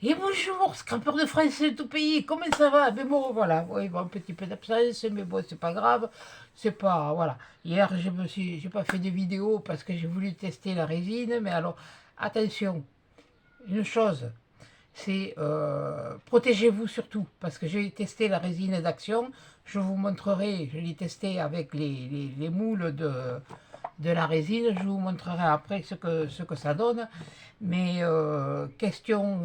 Et bonjour, scrapeur de français de tout pays, comment ça va? Mais bon, voilà, oui, bon, un petit peu d'absence, mais bon, c'est pas grave, c'est pas, voilà. Hier, j'ai pas fait de vidéo parce que j'ai voulu tester la résine, mais alors, attention, une chose, c'est protégez-vous surtout, parce que j'ai testé la résine d'action, je vous montrerai, je l'ai testé avec les moules de la résine. Je vous montrerai après ce que ça donne. Mais question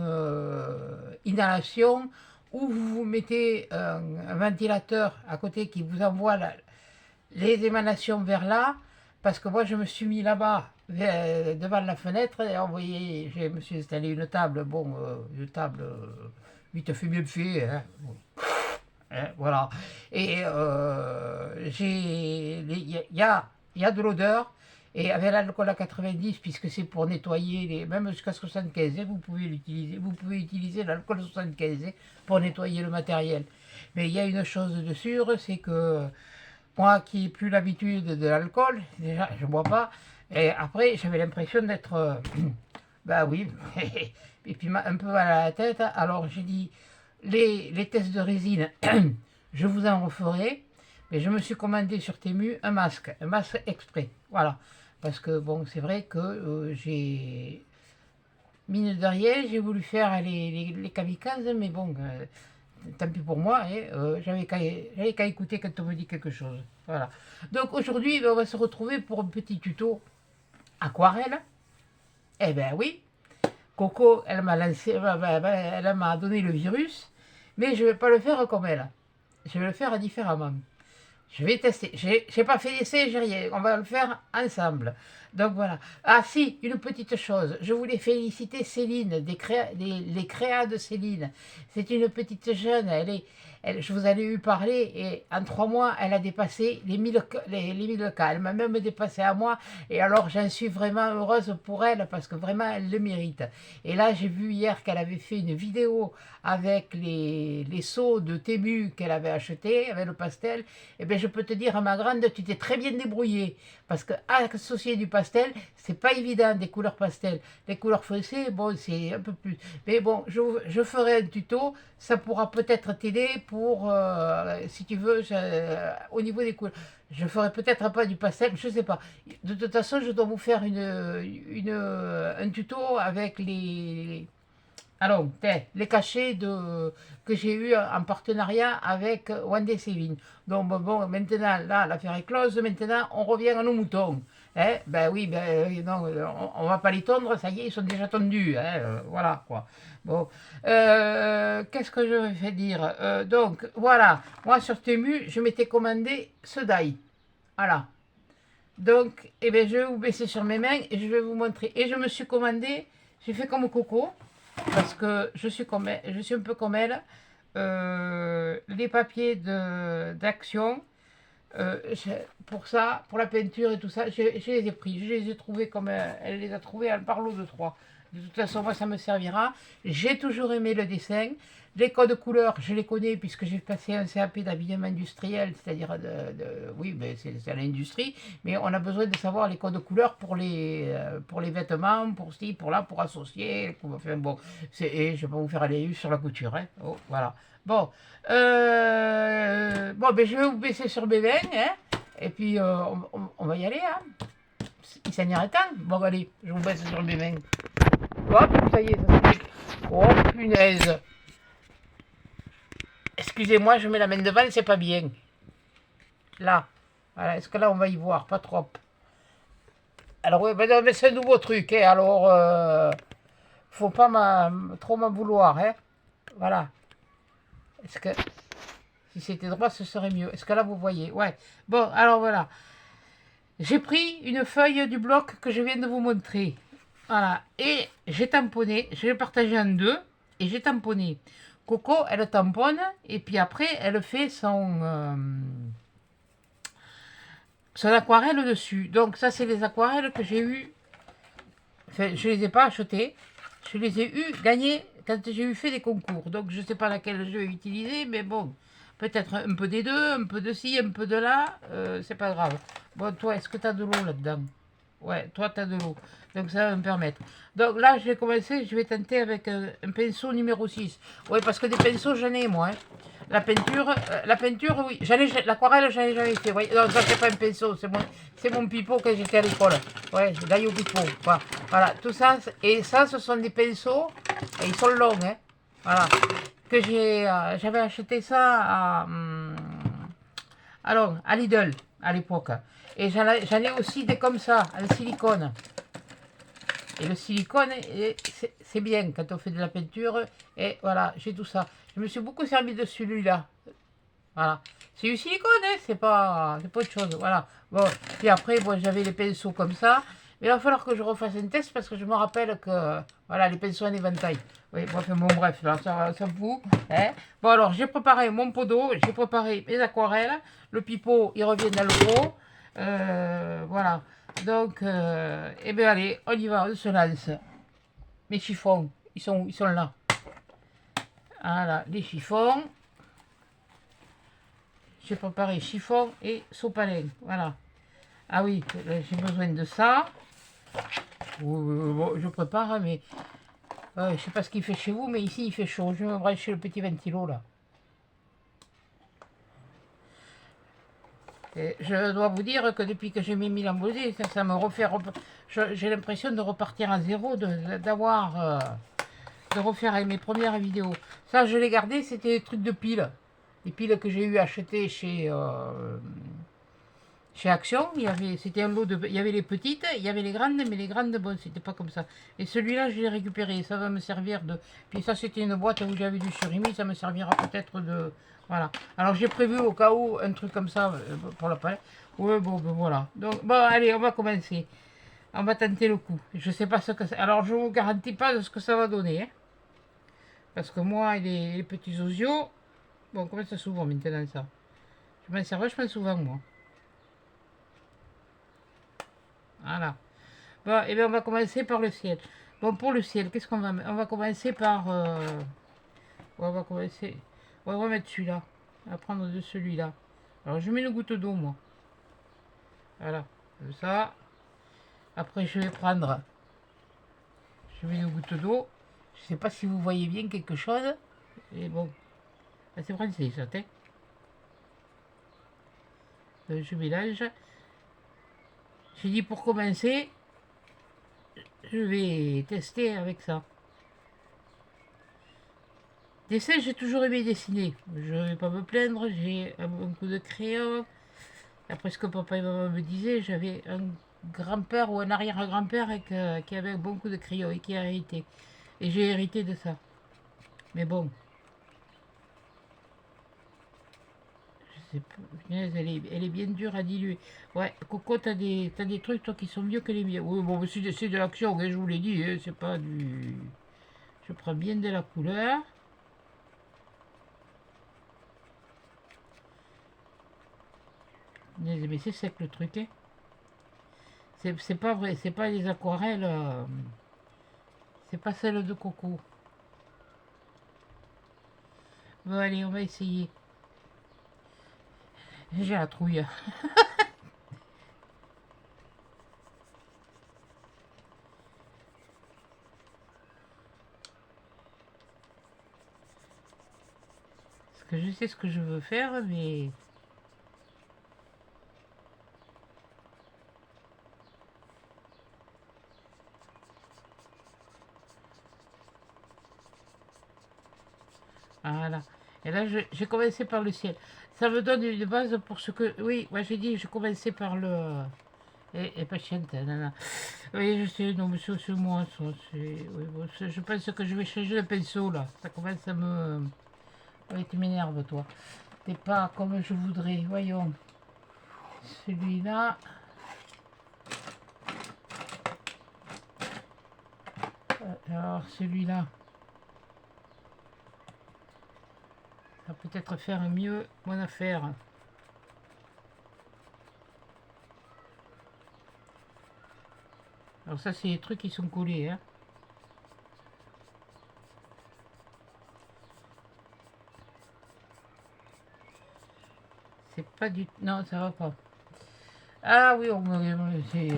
inhalation, où vous vous mettez un ventilateur à côté qui vous envoie les émanations vers là, parce que moi je me suis mis là-bas devant la fenêtre et envoyé, je me suis installé une table, bon, une table vite fait bien fait, hein, bon, hein, voilà. Et il y a de l'odeur. Et avec l'alcool à 90, puisque c'est pour nettoyer, même jusqu'à 75, vous pouvez l'utiliser. Vous pouvez utiliser l'alcool 75 pour nettoyer le matériel. Mais il y a une chose de sûre, c'est que moi qui n'ai plus l'habitude de l'alcool, déjà je ne bois pas, et après j'avais l'impression d'être, bah oui, et puis un peu mal à la tête. Alors j'ai dit, les tests de résine, je vous en referai, mais je me suis commandé sur Temu un masque exprès, voilà. Parce que bon, c'est vrai que j'ai, mine de rien, j'ai voulu faire les kamikazes, mais bon, tant pis pour moi, hein, j'avais qu'à écouter quand on me dit quelque chose. Voilà. Donc aujourd'hui, ben, on va se retrouver pour un petit tuto aquarelle. Eh ben oui, Coco, elle m'a lancé, elle m'a donné le virus, mais je ne vais pas le faire comme elle. Je vais le faire différemment. Je vais tester. J'ai pas fait d'essai, j'ai rien. On va le faire ensemble. Donc voilà. Ah si, une petite chose. Je voulais féliciter Céline, les créas de Céline. C'est une petite jeune. Je vous en ai eu parler et en 3 mois, elle a dépassé les 1000 cas. Elle m'a même dépassé à moi. Et alors, j'en suis vraiment heureuse pour elle parce que vraiment, elle le mérite. Et là, j'ai vu hier qu'elle avait fait une vidéo avec les seaux de Temu qu'elle avait achetés avec le pastel. Eh bien, je peux te dire, à ma grande, tu t'es très bien débrouillée. Parce que associer du pastel, c'est pas évident, des couleurs pastel. Les couleurs foncées, bon, c'est un peu plus. Mais bon, je ferai un tuto. Ça pourra peut-être t'aider pour, si tu veux, au niveau des couleurs. Je ferai peut-être pas du pastel, je sais pas. De toute façon, je dois vous faire un tuto avec alors, les cachets que j'ai eu en partenariat avec Wendy Céline. Donc, bon, maintenant, là, l'affaire est close. Maintenant, on revient à nos moutons. Hein? Ben oui, ben, non, on va pas les tondre, ça y est, ils sont déjà tondus. Hein? Voilà, quoi. Bon. Qu'est-ce que je vais dire? Donc, voilà. Moi, sur Temu, je m'étais commandé ce die. Voilà. Donc, eh bien, je vais vous baisser sur mes mains et je vais vous montrer. Et je me suis commandé, j'ai fait comme Coco parce que je suis un peu comme elle. Les papiers d'action, pour ça, pour la peinture et tout ça, je les ai pris. Je les ai trouvés comme elle les a trouvés en parlo de 3. De toute façon, moi, ça me servira. J'ai toujours aimé le dessin. Les codes couleurs, je les connais puisque j'ai passé un CAP d'habillement industriel, c'est-à-dire oui, mais c'est à l'industrie, mais on a besoin de savoir les codes couleurs pour les vêtements, pour ci, pour là, pour associer. Enfin, bon, et je vais pas vous faire aller sur la couture. Hein. Oh, voilà. Bon, bon, ben, je vais vous baisser sur mes mains, hein, et puis on va y aller. Hein. Il s'en irait temps. Bon, allez, je vous baisse sur mes mains. Hop, ça y est, ça fait. Oh, punaise. Excusez-moi, je mets la main devant, c'est pas bien. Là. Voilà, est-ce que là, on va y voir? Pas trop. Alors, ouais, ben, mais c'est un nouveau truc, hein, alors, faut pas trop m'en vouloir, hein. Voilà. Est-ce que, si c'était droit, ce serait mieux. Est-ce que là, vous voyez? Ouais. Bon, alors voilà. J'ai pris une feuille du bloc que je viens de vous montrer. Voilà. Et j'ai tamponné. Je l'ai partagé en deux. Et j'ai tamponné. Coco, elle tamponne. Et puis après, elle fait son aquarelle dessus. Donc ça, c'est les aquarelles que j'ai eues. Enfin, je ne les ai pas achetées. Je les ai eues gagnées quand j'ai eu fait des concours. Donc je ne sais pas laquelle je vais utiliser. Mais bon, peut-être un peu des deux. Un peu de ci, un peu de là. C'est pas grave. Bon, toi, est-ce que tu as de l'eau là-dedans? Ouais, toi, tu as de l'eau. Donc, ça va me permettre. Donc, là, je vais commencer. Je vais tenter avec un pinceau numéro 6. Oui, parce que des pinceaux, j'en ai, moi. Hein. La peinture, oui. L'aquarelle, j'en ai jamais fait. Ouais. Non, ça, c'est pas un pinceau. C'est mon pipeau quand j'étais à l'école. Ouais, d'ailleurs au pipeau. Voilà. Voilà, tout ça. Et ça, ce sont des pinceaux. Et ils sont longs, hein. Voilà. Que j'avais acheté ça alors, à Lidl, à l'époque. Et j'en ai aussi des comme ça, en silicone. Et le silicone, c'est bien quand on fait de la peinture. Et voilà, j'ai tout ça. Je me suis beaucoup servi de celui-là. Voilà. C'est du silicone, hein, c'est pas autre chose. Voilà. Bon, puis après, bon, j'avais les pinceaux comme ça. Mais il va falloir que je refasse un test parce que je me rappelle que, voilà, les pinceaux en éventail. Oui, bon, bref, là, ça fout. Hein. Bon, alors, j'ai préparé mon pot d'eau, j'ai préparé mes aquarelles. Le pipeau, il revient dans le pot. Voilà. Donc, eh bien, allez, on y va, on se lance. Mes chiffons, ils sont où? Ils sont là. Voilà, les chiffons. J'ai préparé chiffon et sopalin. Voilà. Ah oui, j'ai besoin de ça. Bon, je prépare, hein, mais je sais pas ce qu'il fait chez vous, mais ici il fait chaud. Je vais me brancher le petit ventilo là. Et je dois vous dire que depuis que j'ai mis l'embosé, ça me refait. J'ai l'impression de repartir à zéro, de refaire avec mes premières vidéos. Ça, je l'ai gardé, c'était des trucs de piles. Des piles que j'ai eu achetées chez Action, c'était un lot il y avait les petites, il y avait les grandes, mais les grandes, bon, c'était pas comme ça. Et celui-là, je l'ai récupéré, ça va me servir de... Puis ça, c'était une boîte où j'avais du surimi, ça me servira peut-être de... Voilà. Alors, j'ai prévu au cas où un truc comme ça pour la palette. Ouais, bon, ben voilà. Donc, bon, allez, on va commencer. On va tenter le coup. Je sais pas ce que c'est. Alors, je vous garantis pas de ce que ça va donner, hein. Parce que moi, et les petits osios... Bon, comment ça s'ouvre maintenant, ça? Je m'en sers vachement souvent, moi. Voilà. Bon, et bien on va commencer par le ciel. Bon, pour le ciel, qu'est-ce qu'on va mettre? On va commencer par... on va commencer... On va mettre celui-là. On va prendre de celui-là. Alors, je mets une goutte d'eau, moi. Voilà. Comme ça. Après, je vais prendre... Je mets une goutte d'eau. Je sais pas si vous voyez bien quelque chose. Mais bon. Ah, c'est français, ça, hein. Je mélange. J'ai dit pour commencer, je vais tester avec ça. Dessin, j'ai toujours aimé dessiner. Je ne vais pas me plaindre, j'ai un bon coup de crayon. Après ce que papa et maman me disaient, j'avais un grand-père ou un arrière-grand-père qui avait un bon coup de crayon et qui a hérité. Et j'ai hérité de ça. Mais bon, je sais pas, punaise, elle est bien dure à diluer. Ouais, Coco, t'as des trucs toi qui sont mieux que les miens. Oui, bon, c'est de l'action, hein, je vous l'ai dit, hein, c'est pas du... Je prends bien de la couleur. Mais c'est sec le truc, hein. C'est pas vrai, c'est pas les aquarelles, c'est pas celle de Coco. Bon, allez, on va essayer. J'ai la trouille. Parce que je sais ce que je veux faire, mais... Voilà. Et là, j'ai commencé par le ciel. Ça me donne une base pour ce que... Oui, moi j'ai dit, j'ai commencé par le... Et patiente, nana. Oui, je sais, non, mais c'est moi, ça. Oui, bon, je pense que je vais changer le pinceau, là. Ça commence à me... Oui, tu m'énerves, toi. T'es pas comme je voudrais. Voyons. Celui-là... Alors, celui-là... Ça va peut-être faire mieux mon affaire. Alors ça, c'est les trucs qui sont collés, hein. C'est pas du... Non, ça va pas. Ah oui,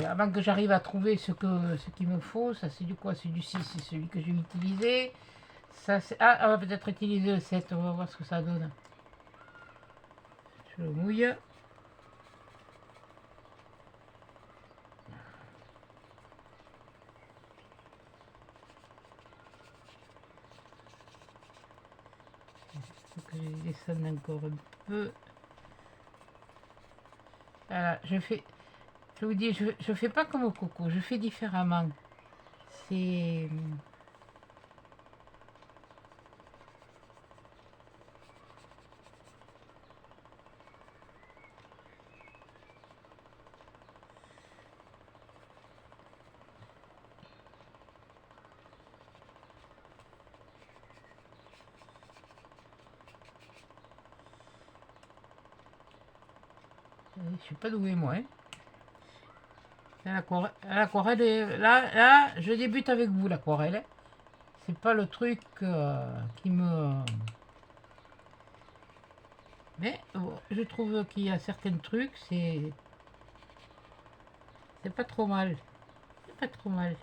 avant que j'arrive à trouver ce qu'il me faut, ça c'est du quoi? C'est du 6, c'est celui que j'ai utilisé. Ça c'est... Ah, on va peut-être utiliser le 7, on va voir ce que ça donne. Je le mouille. Il faut que je descende encore un peu. Voilà, je vous dis, je fais pas comme au coco, je fais différemment. C'est... Je suis pas doué moi, hein. L'aquarelle, là, je débute avec vous l'aquarelle, hein. C'est pas le truc qui me... Mais je trouve qu'il y a certains trucs, c'est pas trop mal. C'est pas trop mal.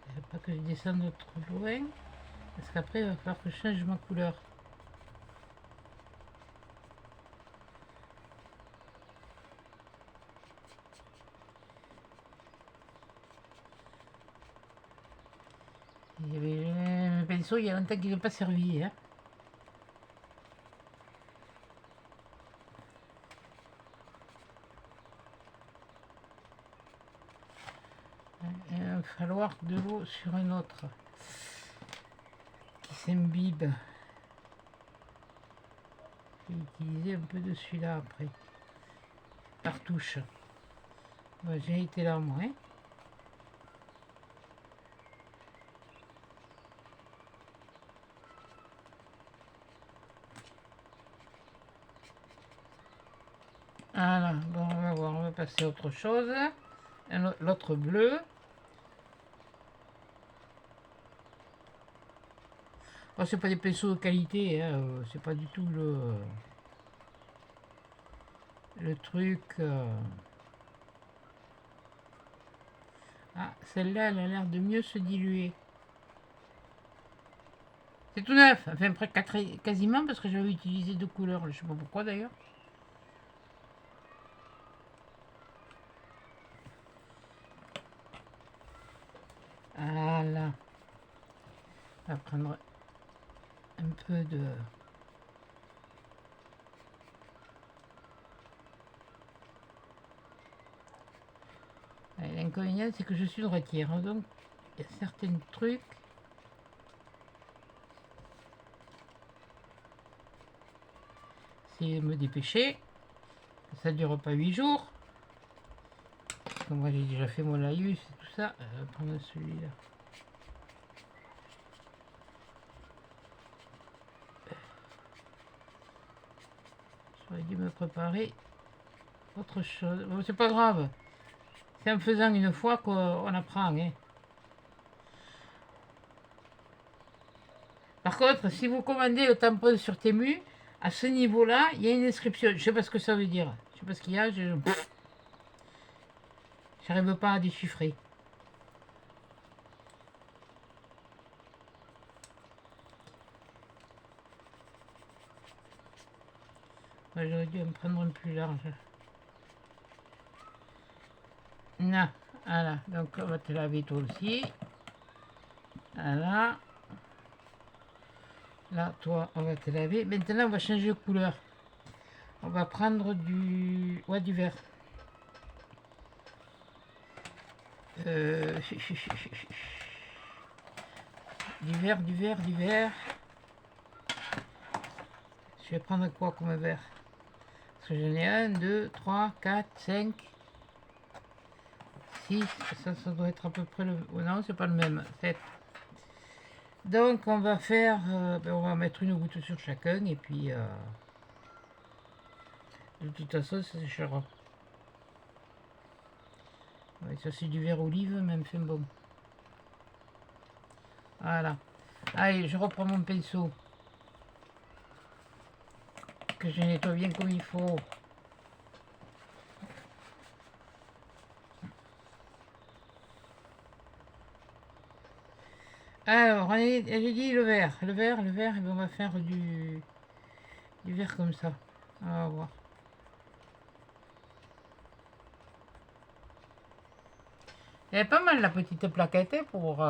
Il faut pas que je descende trop loin, parce qu'après il va falloir que je change ma couleur. Il y avait un pinceau, il y a longtemps qu'il n'a pas servi, hein. Il va falloir de l'eau sur un autre qui s'imbibe. Je vais utiliser un peu de celui-là après, par touche. Ouais, j'ai été là moi, hein. Voilà, bon, on va voir, on va passer à autre chose. L'autre bleu. Oh, c'est pas des pinceaux de qualité, hein, c'est pas du tout le truc. Ah, celle-là, elle a l'air de mieux se diluer. C'est tout neuf, enfin quasiment parce que j'avais utilisé deux couleurs, je sais pas pourquoi d'ailleurs. Voilà. On va prendre un peu de... L'inconvénient, c'est que je suis droitière, hein, donc il y a certains trucs. C'est me dépêcher. Ça ne dure pas 8 jours. Comme moi j'ai déjà fait mon laïus et tout ça. On va prendre celui-là. J'aurais dû me préparer autre chose. Bon, c'est pas grave. C'est en faisant une fois qu'on apprend, hein. Par contre, si vous commandez le tampon sur Temu, à ce niveau-là, il y a une inscription. Je sais pas ce que ça veut dire. Je sais pas ce qu'il y a. J'arrive pas à déchiffrer. Ouais, j'aurais dû en prendre un plus large. Non, voilà. Donc on va te laver toi aussi. Voilà. Là, toi, on va te laver. Maintenant, on va changer de couleur. On va prendre du... Ouais, du vert. Du vert, du vert, du vert. Je vais prendre quoi comme vert? Parce que j'en ai 1, 2, 3, 4, 5, 6. Ça doit être à peu près le... Oh non, c'est pas le même. 7. Donc, on va faire... on va mettre une goutte sur chacun. Et puis... de toute façon, ça séchera. Ouais, ça, c'est du vert olive, même fait bon. Voilà. Allez, je reprends mon pinceau. Que je nettoie bien comme il faut. Alors, j'ai dit le vert. Le vert, et ben on va faire du vert comme ça. On va voir. Elle est pas mal la petite plaquette pour...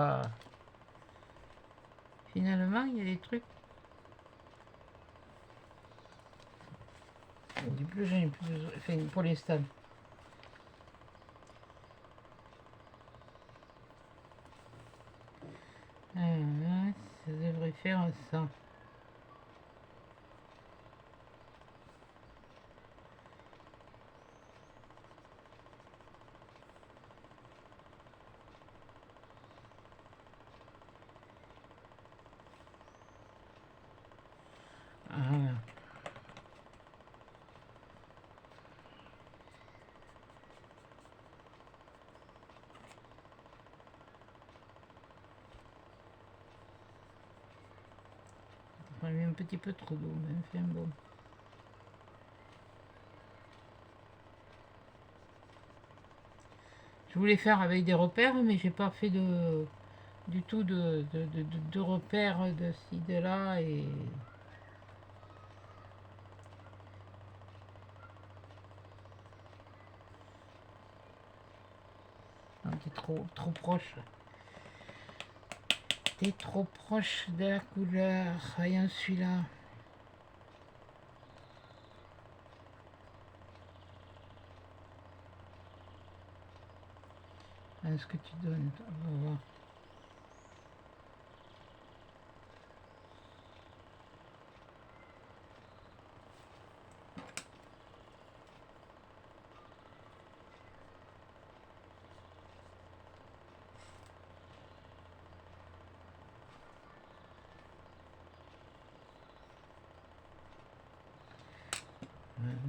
Finalement, il y a des trucs. Du plus, j'en ai plus besoin. Enfin, pour les stands. Alors, ça devrait faire ça. Voilà. On a mis un petit peu trop d'eau, mais enfin bon. Je voulais faire avec des repères, mais j'ai pas fait du tout de repères de ci, de là. Et non, t'es trop proche. T'es trop proche de la couleur. Voyons celui-là. Ce que tu donnes, on va voir.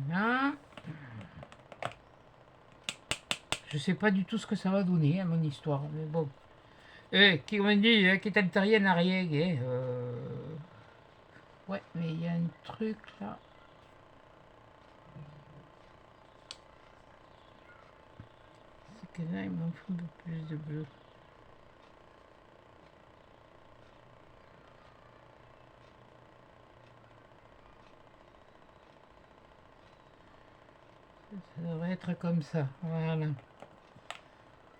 Voilà. Je sais pas du tout ce que ça va donner, hein, mon histoire, mais bon. Qui on dit, qui est rien n'a rien, hein, ouais, mais il y a un truc là. C'est que là, il m'en faut un peu plus de bleu. Ça devrait être comme ça, voilà.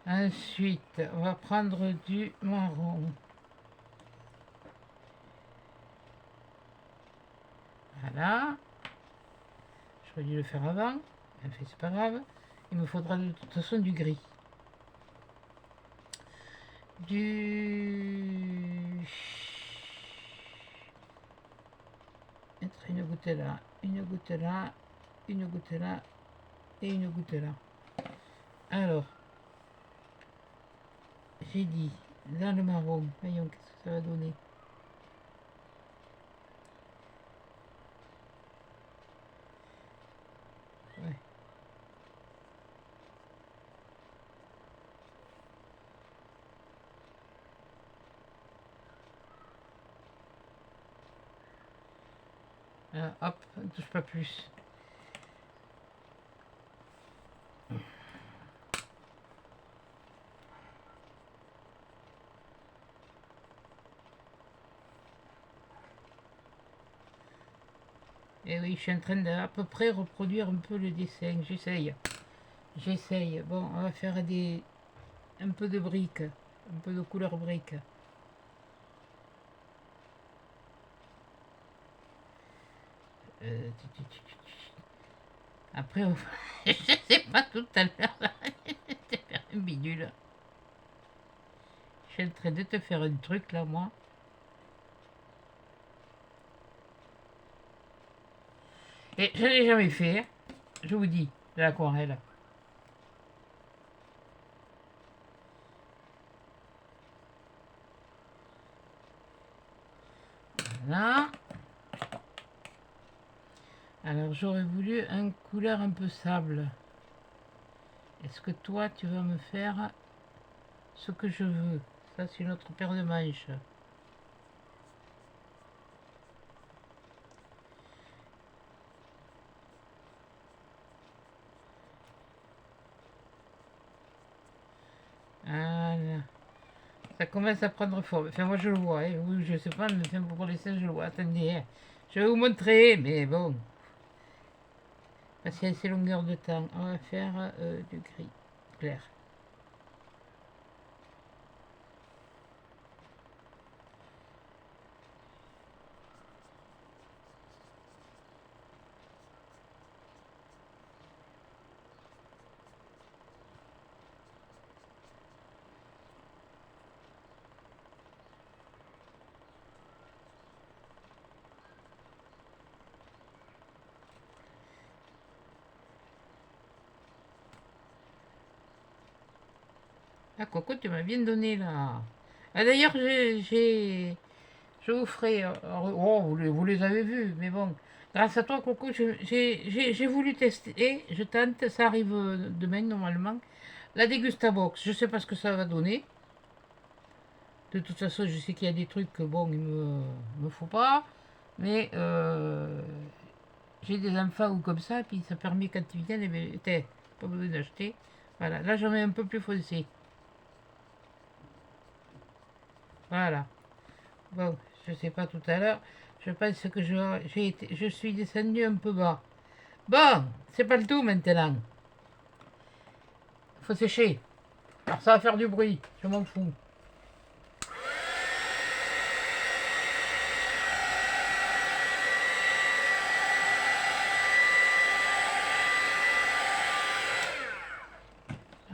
Ensuite, on va prendre du marron. Voilà. J'aurais dû le faire avant. Enfin, c'est pas grave. Il me faudra de toute façon du gris. Mettre une goutte là, une goutte là, une goutte là et une goutte là. Alors, j'ai dit dans le marron, voyons qu'est-ce que ça va donner. Ouais. Hop, ne touche pas plus. Et oui, je suis en train d'à peu près reproduire un peu le dessin. J'essaye. J'essaye. Bon, on va faire un peu de briques. Un peu de couleur brique. Après, je sais pas tout à l'heure. C'est faire un bidule. Je suis en train de te faire un truc là, moi. Et je l'ai jamais fait. Je vous dis, de l'aquarelle. Voilà. Alors j'aurais voulu une couleur un peu sable. Est-ce que toi tu vas me faire ce que je veux? Ça c'est une autre paire de manches. Voilà. Ça commence à prendre forme. Enfin, moi, je le vois. Hein. Oui, je sais pas, mais enfin, pour l'instant, je le vois. Attendez, hein. Je vais vous montrer, mais bon. Parce qu'il y a ces longueurs de temps. On va faire du gris clair. Ah, Coco, tu m'as bien donné là. Ah, d'ailleurs, je vous ferai. Oh, vous les avez vus, mais bon. Grâce à toi, Coco, j'ai voulu tester. Je tente, ça arrive demain normalement. La Dégustabox, je sais pas ce que ça va donner. De toute façon, je sais qu'il y a des trucs que bon, me faut pas. Mais j'ai des enfants ou comme ça, puis ça permet quand ils viennent, eh bien, pas besoin d'acheter. Voilà, là j'en mets un peu plus foncé. Voilà. Bon, je sais pas tout à l'heure. Je pense que je suis descendu un peu bas. Bon, c'est pas le tout maintenant. Faut sécher. Alors ça va faire du bruit, je m'en fous.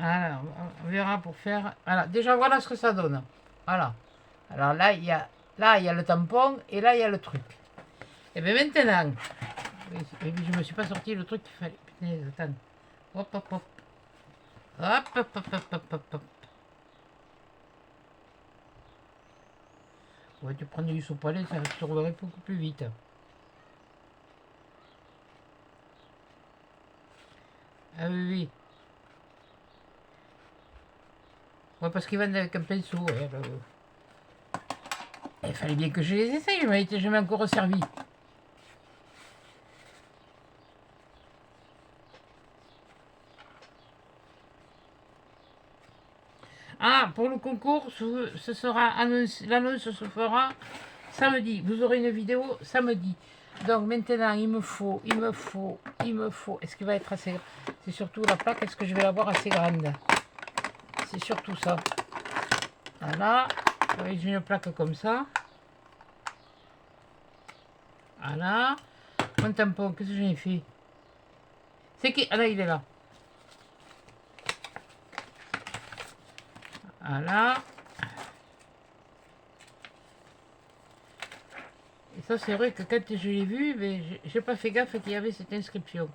Alors, on verra pour faire. Voilà, déjà voilà ce que ça donne. Voilà. Alors là, il y a le tampon et là, il y a le truc. Et bien maintenant, et puis je me suis pas sorti le truc qu'il fallait. Putain, attends. Hop, hop, hop. Hop, hop, hop, hop, hop, hop, hop. Ouais, tu prends du sopalin, ça se roulerait beaucoup plus vite. Ah oui, oui. Ouais, parce qu'ils vendent avec un pinceau. Ouais, bah, il fallait bien que je les essaye, je m'avais jamais encore servi. Ah, pour le concours, ce sera annoncé, l'annonce se fera samedi. Vous aurez une vidéo samedi. Donc maintenant, il me faut. Est-ce qu'il va être assez grand? C'est surtout la plaque, est-ce que je vais l'avoir assez grande? C'est surtout ça. Voilà. J'ai une plaque comme ça. Voilà. Mon tampon, qu'est-ce que j'ai fait? C'est qui? Ah là, il est là. Voilà. Et ça, c'est vrai que quand je l'ai vu, mais j'ai pas fait gaffe qu'il y avait cette inscription.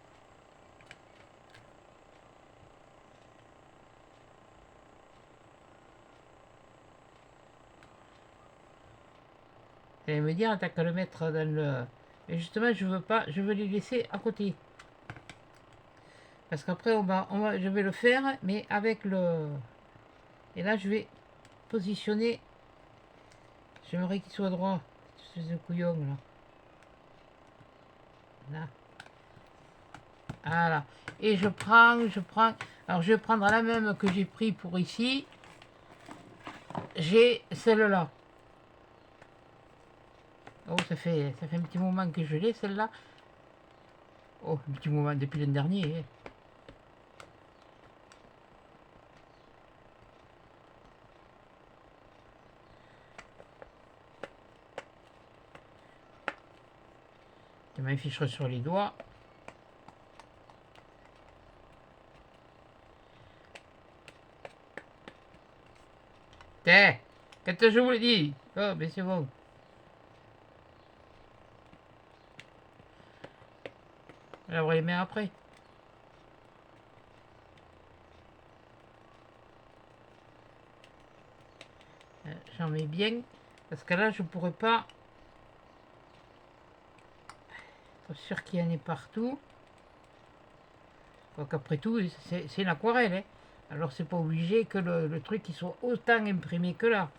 Vous allez me dire, t'as qu'à le mettre dans le... Mais justement, je veux pas, je veux les laisser à côté. Parce qu'après, je vais le faire, mais avec le... Et là, je vais positionner... J'aimerais qu'il soit droit. Ce couillon, là. Là. Voilà. Et je prends... Alors, je vais prendre la même que j'ai pris pour ici. J'ai celle-là. Oh, ça fait un petit moment que je l'ai, celle-là. Oh, un petit moment depuis l'an dernier. Hein. Tu m'afficheras sur les doigts. Tiens, quand je vous le dis. Oh, mais c'est bon. On va les mettre après. J'en mets bien. Parce que là, je pourrais pas être sûr qu'il y en ait partout. Donc après tout, c'est une aquarelle. Hein. Alors c'est pas obligé que le truc il soit autant imprimé que là.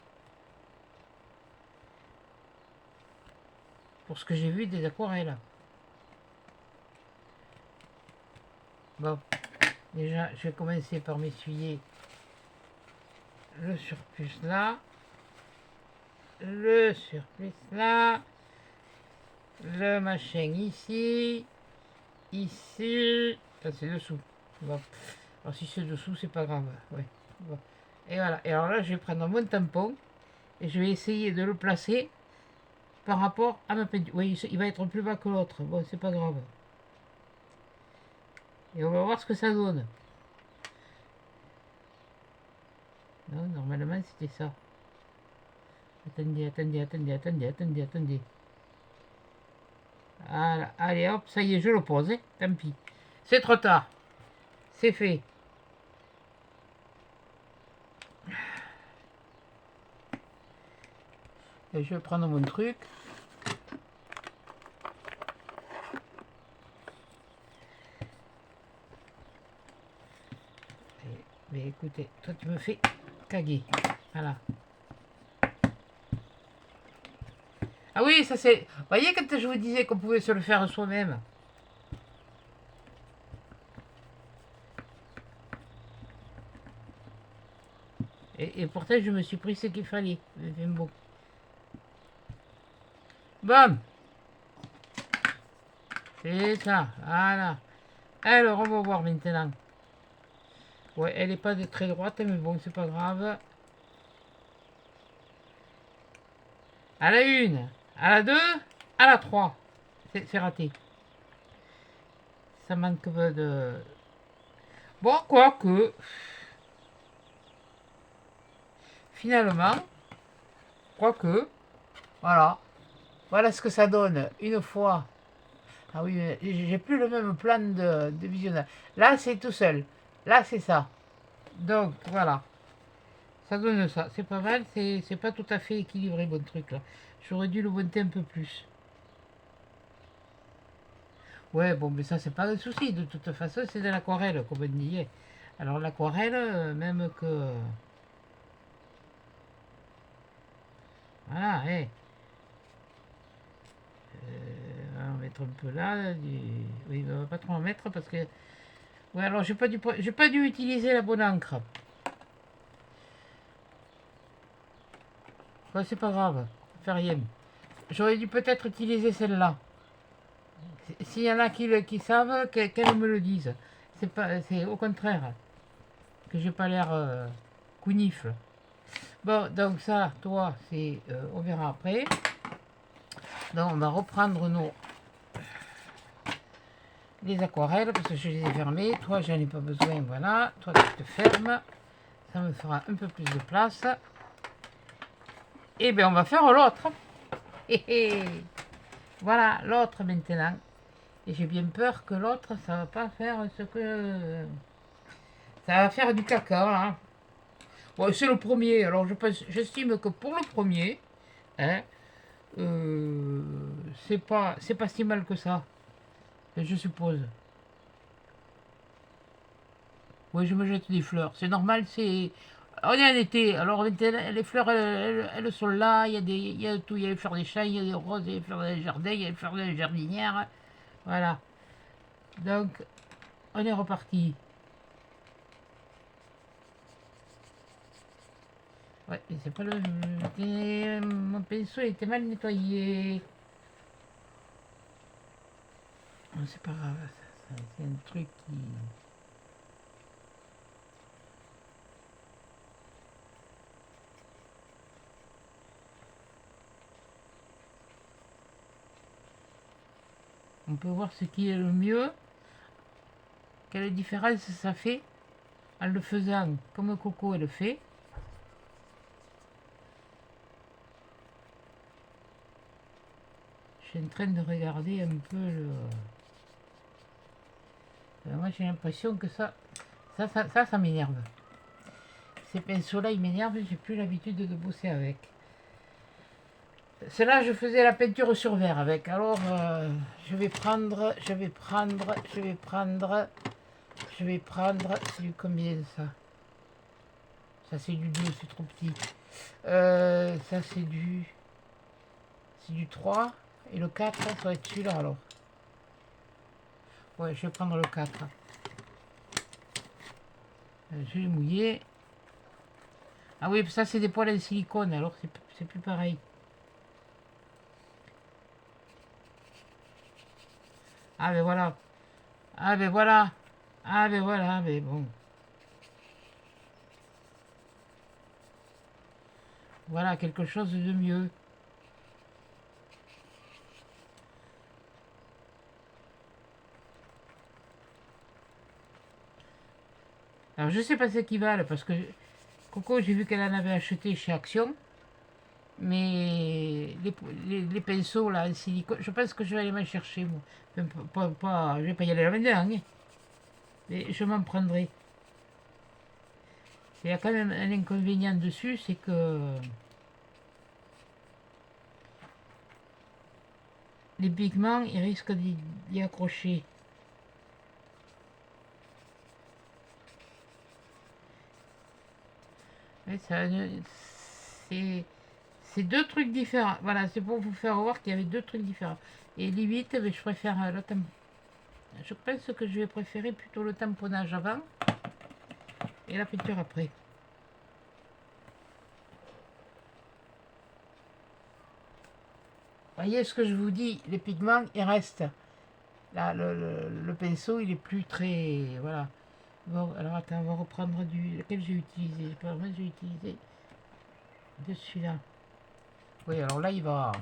Pour ce que j'ai vu des aquarelles. Bon, déjà, je vais commencer par m'essuyer le surplus là. le surplus là, le machin ici, ici, ça c'est dessous. Bon. Alors si c'est dessous, c'est pas grave. Ouais. Bon. Et voilà. Et alors là, je vais prendre mon tampon et je vais essayer de le placer par rapport à ma peinture. Oui, il va être plus bas que l'autre. Bon, c'est pas grave. Et on va voir ce que ça donne. Non, normalement c'était ça. Attendez. Voilà. Allez hop, ça y est, je le pose. Hein. Tant pis. C'est trop tard. C'est fait. Et je vais prendre mon truc. Mais écoutez, toi tu me fais caguer. Voilà. Ah oui, ça c'est... Vous voyez quand je vous disais qu'on pouvait se le faire soi-même. Et pourtant je me suis pris ce qu'il fallait. Bon. Bon. C'est ça. Voilà. Alors on va voir maintenant. Ouais, elle n'est pas de très droite, mais bon, c'est pas grave. À la 1, à la 2, à la 3. C'est raté. Ça manque de... Bon, quoique... Finalement, quoique... Voilà. Voilà ce que ça donne une fois. Ah oui, j'ai plus le même plan de visionnage. Là, c'est tout seul. Là, c'est ça. Donc, voilà. Ça donne ça. C'est pas mal. C'est pas tout à fait équilibré, bon truc, là. J'aurais dû le monter un peu plus. Ouais, bon, mais ça, c'est pas le souci. De toute façon, c'est de l'aquarelle, comme on dit. Alors, l'aquarelle, même que... Voilà, hé. On va en mettre un peu là. Oui, on va pas trop en mettre parce que... Ouais, alors, j'ai pas dû utiliser la bonne encre. Ouais, c'est pas grave. Ça fait rien. J'aurais dû peut-être utiliser celle-là. S'il y en a qui savent, qu'elles me le disent. C'est au contraire que j'ai pas l'air counif. Bon, donc ça, toi, c'est, on verra après. Donc on va reprendre les aquarelles parce que je les ai fermées. Toi, j'en ai pas besoin, voilà. Toi, tu te fermes. Ça me fera un peu plus de place. Et bien, on va faire l'autre. Voilà, l'autre maintenant. Et j'ai bien peur que l'autre, ça va pas faire ce que... Ça va faire du caca, hein. Bon, c'est le premier, alors j'estime que pour le premier, hein, c'est pas si mal que ça, je suppose. Oui, je me jette des fleurs, c'est normal, c'est... On est en été, alors les fleurs, elles sont là, il y a tout, il y a les fleurs des champs, il y a les roses, il y a les fleurs des jardins, il y a les fleurs des jardinières, voilà. Donc, on est reparti. Ouais, c'est pas le... Mon pinceau était mal nettoyé. C'est pas grave, c'est un truc qui... On peut voir ce qui est le mieux. Quelle différence ça fait en le faisant comme Coco elle le fait. Je suis en train de regarder un peu le... Moi j'ai l'impression que ça m'énerve. Ces pinceaux-là ils m'énervent, j'ai plus l'habitude de bosser avec. Cela je faisais la peinture sur verre avec. Alors je vais prendre, c'est du combien ça? Ça c'est du 2, c'est trop petit. Ça c'est du 3. Et le 4, ça va être celui-là alors. Ouais, je vais prendre le 4. Je vais mouiller. Ah oui, ça c'est des poils en silicone, alors c'est plus pareil. Ah ben voilà. Ah ben voilà. Ah ben voilà, mais bon. Voilà, quelque chose de mieux. Alors je sais pas ce qu'ils valent parce que Coco, j'ai vu qu'elle en avait acheté chez Action. Mais les pinceaux là en silicone, je pense que je vais aller m'en chercher moi. Enfin, je vais pas y aller là maintenant, hein, mais je m'en prendrai. Il y a quand même un inconvénient dessus, c'est que les pigments, ils risquent d'y accrocher. Ouais, c'est c'est deux trucs différents. Voilà, c'est pour vous faire voir qu'il y avait deux trucs différents. Et limite, mais je préfère le tampon. Je pense que je vais préférer plutôt le tamponnage avant et la peinture après. Voyez ce que je vous dis, les pigments, ils restent. Là, le pinceau, il est plus très... Voilà. Bon, alors attends, on va reprendre du... Lequel j'ai utilisé? Pas moi, j'ai utilisé de celui-là. Oui, alors là, il va...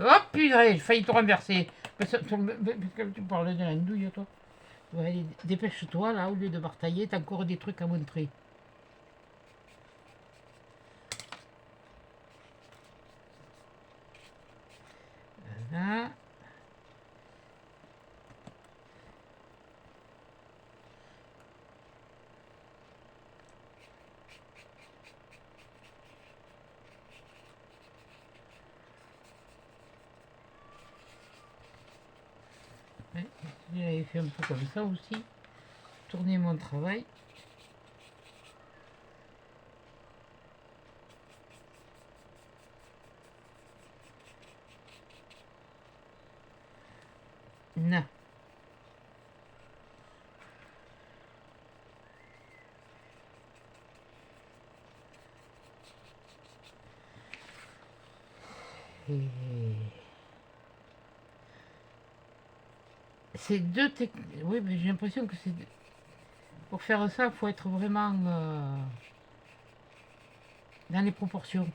Hop, purée, j'ai failli te renverser. Parce que tu parles de l'andouille, toi. Ouais, allez, dépêche-toi, là, au lieu de batailler, t'as encore des trucs à montrer. Voilà. Ouais, j'avais fait un peu comme ça aussi. Tourner mon travail. Non. Et... C'est deux techniques. Oui, mais j'ai l'impression que c'est... Pour faire ça, il faut être vraiment dans les proportions.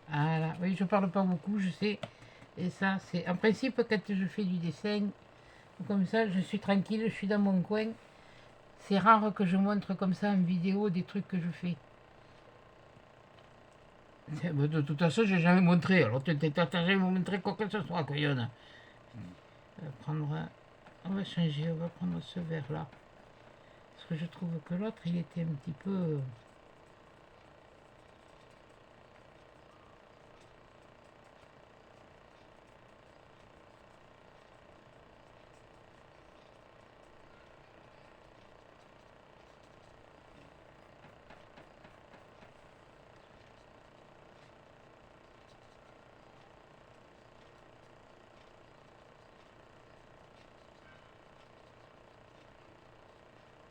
Voilà. Oui, je parle pas beaucoup, je sais. Et ça, c'est... En principe, quand je fais du dessin, comme ça, je suis tranquille, je suis dans mon coin. C'est rare que je montre comme ça en vidéo des trucs que je fais. De toute façon, j'ai jamais montré. Alors, t'as jamais montré quoi que ce soit, Coyonne. On va prendre... On va changer, on va prendre ce verre-là. Parce que je trouve que l'autre, il était un petit peu...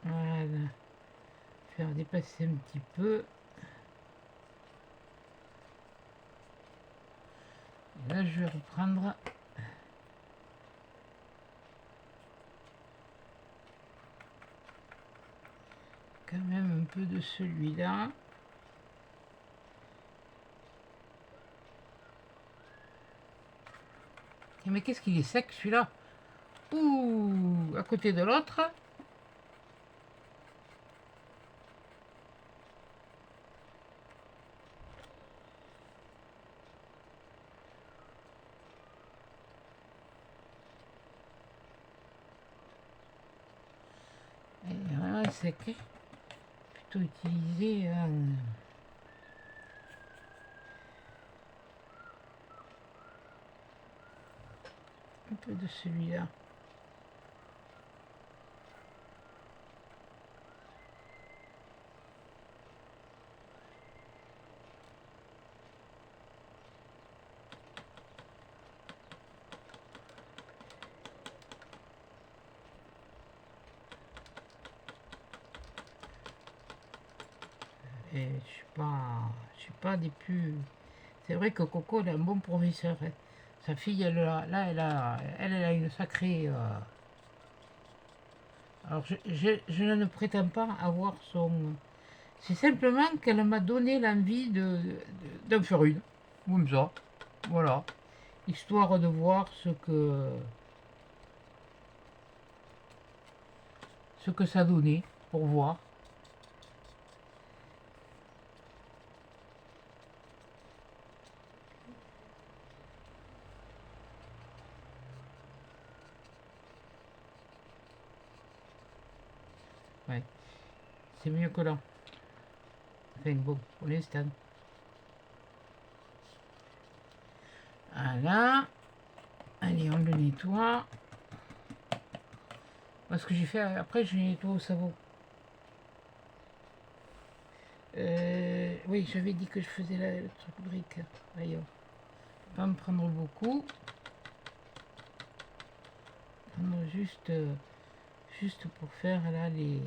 Voilà. Faire dépasser un petit peu. Et là, je vais reprendre... quand même un peu de celui-là. Mais qu'est-ce qu'il est sec, celui-là? Ouh, à côté de l'autre. Il est vraiment sec. Plutôt utilisé un peu de celui-là. Et je suis pas des plus. C'est vrai que Coco, elle a un bon professeur, hein. Sa fille, elle a une sacrée. Alors, je ne prétends pas avoir son. C'est simplement qu'elle m'a donné l'envie d'en faire une. Comme ça. Voilà. Histoire de voir ce que ça donnait. Pour voir. Ouais. C'est mieux que là. Enfin bon, pour l'instant. Voilà. Allez, on le nettoie. Moi, ce que j'ai fait après, je nettoie au savon. Oui, j'avais dit que je faisais le truc brique. Voyons. Pas me prendre beaucoup. Prendre juste pour faire là les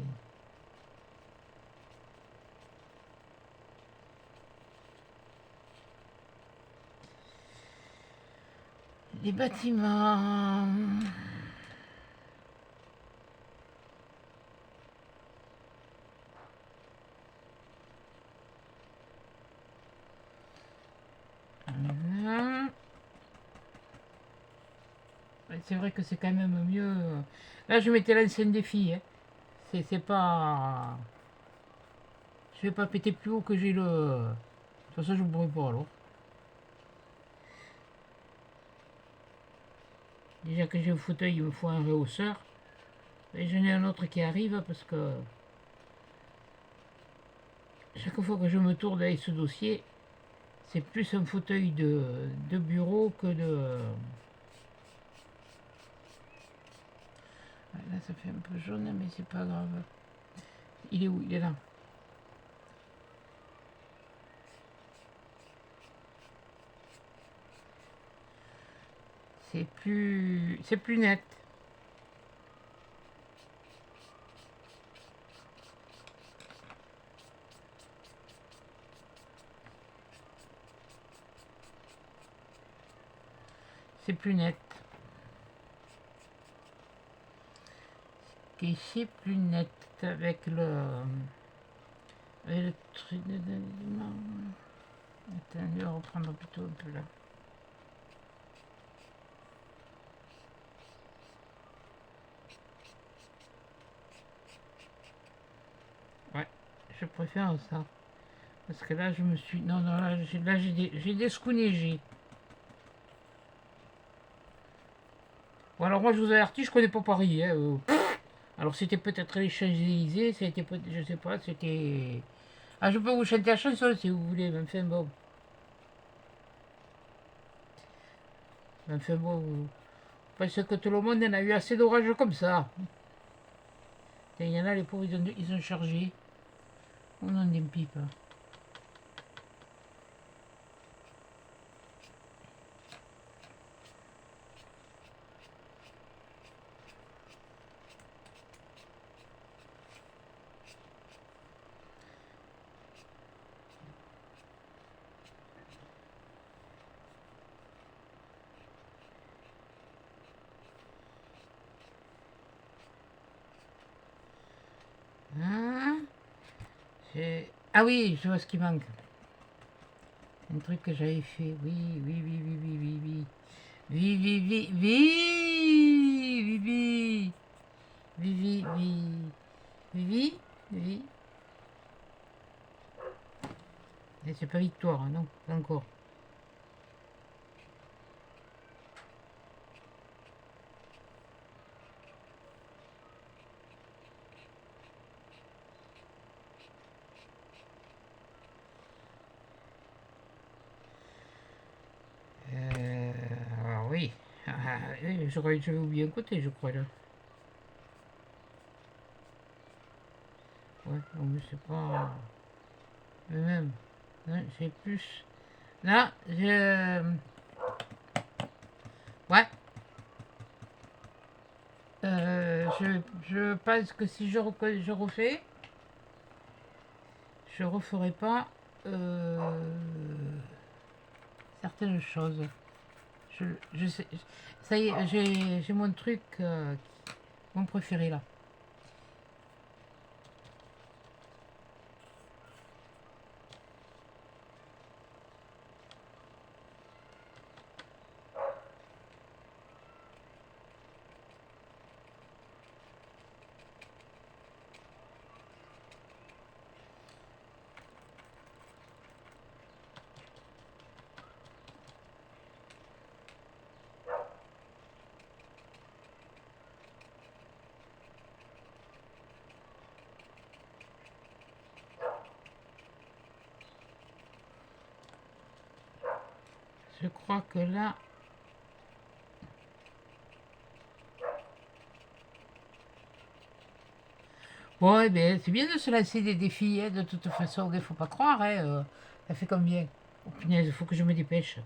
bâtiments. Voilà. Ouais, c'est vrai que c'est quand même mieux. Là, je mettais l'ancienne défi. Hein. C'est pas. Je vais pas péter plus haut que j'ai le. De toute façon, je ne pourrai pas alors. Déjà que j'ai un fauteuil, il me faut un rehausseur. Et j'en ai un autre qui arrive parce que chaque fois que je me tourne avec ce dossier, c'est plus un fauteuil de bureau que de. Là, ça fait un peu jaune, mais c'est pas grave. Il est où? Il est là. C'est plus net. C'est plus net. Et c'est plus net avec le truc de. Attends, je vais reprendre plutôt un peu là. Ouais, je préfère ça. Parce que là, je me suis. Non, non, là, j'ai des scous neigés. Bon, alors moi, je vous avertis, je connais pas Paris. Hein, alors, c'était peut-être les Champs-Élysées, c'était peut-être. Je sais pas, c'était. Ah, je peux vous chanter la chanson si vous voulez, mais enfin bon. Enfin bon, parce que tout le monde en a eu assez d'orages comme ça. Il y en a, les pauvres, ils ont chargé. On en des pipes. Hein. Ah oui, je vois ce qui manque. Un truc que j'avais fait. Oui, oui, oui, oui, oui, oui, oui. Oui, oui, oui, oui, oui, oui. Oui, oui, oui. Oui, oui. Et c'est pas victoire, hein, non, pas encore. Alors oui. Oui, j'avais oublié un côté, je crois, là. Ouais, non, mais c'est pas. Mais même. Hein, c'est plus. Là, ouais. Je pense que si je refais, je referai pas certaines choses. Je sais, ça y est, j'ai mon truc, mon préféré là. Je crois que là, ouais, ben, c'est bien de se lancer des défis, hein, de toute façon, il faut pas croire, hein, ça fait combien? Oh punaise, il faut que je me dépêche.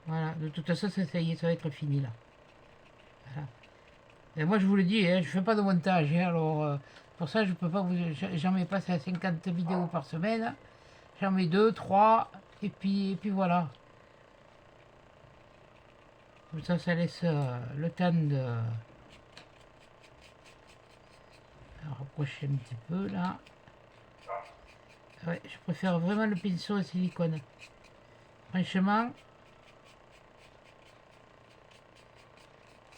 Voilà, de toute façon, ça y est, ça va être fini là. Voilà. Et moi, je vous le dis, hein, je fais pas de montage, hein, alors pour ça, je peux pas vous, j'en mets pas à 50 vidéos par semaine, j'en mets 2, 3, et puis voilà. Comme ça laisse le temps de rapprocher un petit peu là. Ouais, je préfère vraiment le pinceau à silicone. Franchement,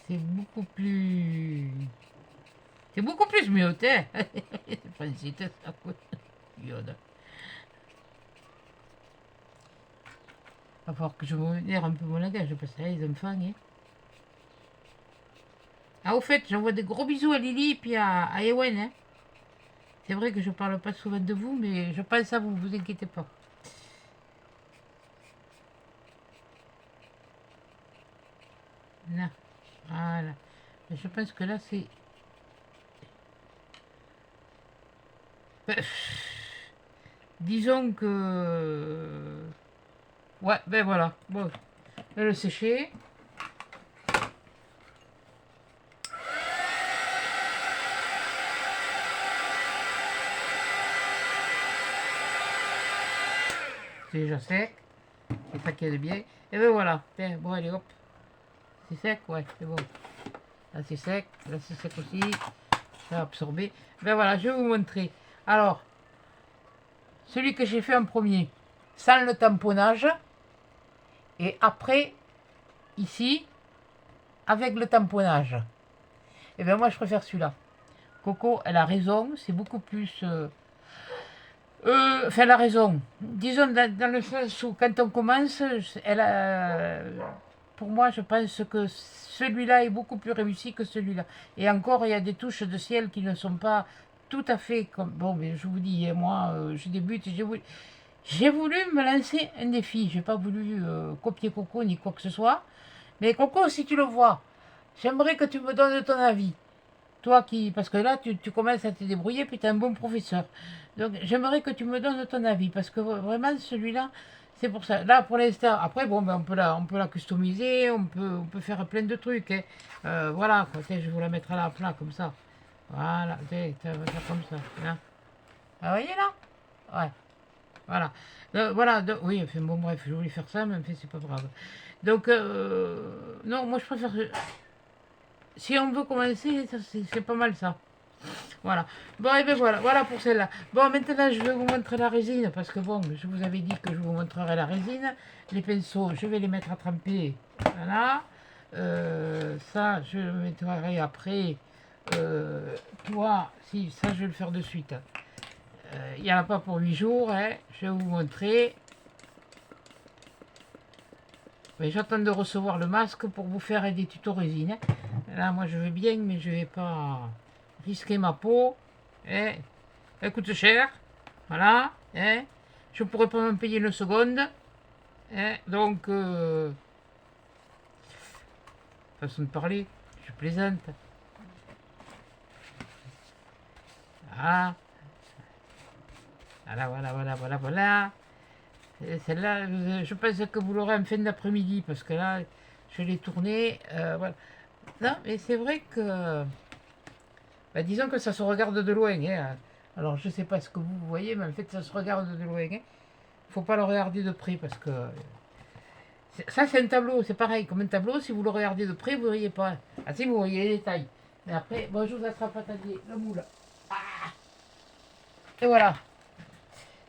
c'est beaucoup plus... C'est beaucoup plus mieux, t'es. Francis, ça coûte. Iode. Va falloir que je me modère un peu mon langage, parce que là, les enfants, hein. Ah, au fait, j'envoie des gros bisous à Lily et puis à Ewen, hein. C'est vrai que je parle pas souvent de vous, mais je pense à vous, vous inquiétez pas. Là, voilà. Je pense que là, c'est... Disons que... Ouais, ben voilà. Bon, je vais le sécher. C'est déjà sec. C'est ça qui est bien. Et ben voilà. Tiens, bon, allez, hop. C'est sec, ouais, c'est bon. Là, c'est sec. Là, c'est sec aussi. Ça a absorbé. Ben voilà, je vais vous montrer. Alors, celui que j'ai fait en premier, sans le tamponnage. Et après, ici, avec le tamponnage. Et bien moi, je préfère celui-là. Coco, elle a raison. C'est beaucoup plus... enfin, elle a raison. Disons, dans le sens où, quand on commence, elle a... Pour moi, je pense que celui-là est beaucoup plus réussi que celui-là. Et encore, il y a des touches de ciel qui ne sont pas tout à fait comme... Bon, mais je vous dis, moi, je débute, j'ai voulu me lancer un défi. Je n'ai pas voulu copier Coco ni quoi que ce soit. Mais Coco, si tu le vois, j'aimerais que tu me donnes ton avis. Toi qui... Parce que là, tu commences à te débrouiller, puis tu es un bon professeur. Donc, j'aimerais que tu me donnes ton avis. Parce que vraiment, celui-là, c'est pour ça. Là, pour l'instant, après, bon, ben, on peut la customiser, on peut faire plein de trucs. Hein. Voilà, quoi. Je vais vous la mettre à la plat, comme ça. Voilà, ça va faire comme ça. Hein. Ah, vous voyez là? Ouais, voilà. Voilà, oui, enfin, bon, bref, je voulais faire ça, mais en fait, c'est pas grave. Donc, non, moi, je préfère... Si on veut commencer, c'est pas mal ça. Voilà. Bon, et bien voilà, voilà pour celle-là. Bon, maintenant, je vais vous montrer la résine, parce que bon, je vous avais dit que je vous montrerai la résine. Les pinceaux, je vais les mettre à tremper. Voilà. Ça, je le mettrai après. Toi, si, ça, je vais le faire de suite. Il n'y en a pas pour 8 jours, hein. Je vais vous montrer. Mais j'attends de recevoir le masque pour vous faire des tutos résine. Hein. Là, moi, je veux bien, mais je vais pas risquer ma peau. Eh, ça coûte cher. Voilà. Eh, je pourrais pas me payer une seconde. Eh, donc, façon de parler, je plaisante. Voilà. Voilà, voilà, voilà, voilà, voilà. Celle-là, je pense que vous l'aurez en fin d'après-midi, parce que là, je l'ai tournée. Voilà. Non, mais c'est vrai que... Bah, disons que ça se regarde de loin. Hein. Alors, je sais pas ce que vous voyez, mais en fait, ça se regarde de loin. Hein. Faut pas le regarder de près parce que ça, c'est un tableau, c'est pareil. Comme un tableau, si vous le regardez de près, vous ne voyez pas. Ah, si, vous voyez les détails. Mais après, bon, je vous attrape à tailler le moule. Et voilà.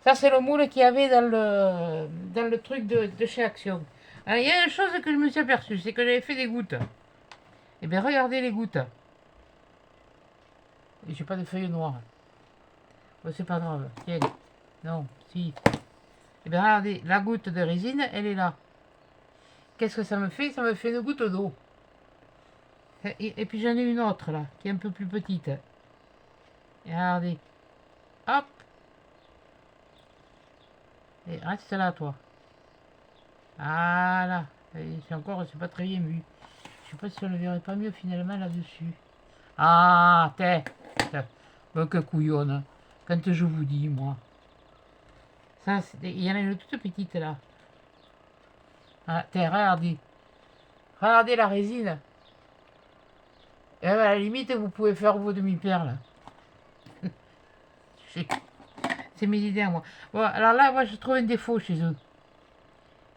Ça, c'est le moule qu'il y avait dans le truc de chez Action. Alors, il y a une chose que je me suis aperçue, c'est que j'avais fait des gouttes. Et bien, regardez les gouttes. Et j'ai pas de feuilles noires. Bon, c'est pas grave. Tiens. Non, si. Et bien, regardez, la goutte de résine, elle est là. Qu'est-ce que ça me fait? Ça me fait une goutte d'eau. Et puis j'en ai une autre là, qui est un peu plus petite. Et regardez. Hop. Et reste là, toi. Voilà. C'est encore, c'est pas très bien vu. Je sais pas si on le verrait pas mieux finalement là-dessus. Ah, t'es. Bon, que couillonne. Quand je vous dis, moi. Ça, il y en a une toute petite là. Ah, t'es, regardez. Regardez la résine. Et à la limite, vous pouvez faire vos demi-perles. C'est mes idées à moi. Bon, alors là, moi, je trouve un défaut chez eux.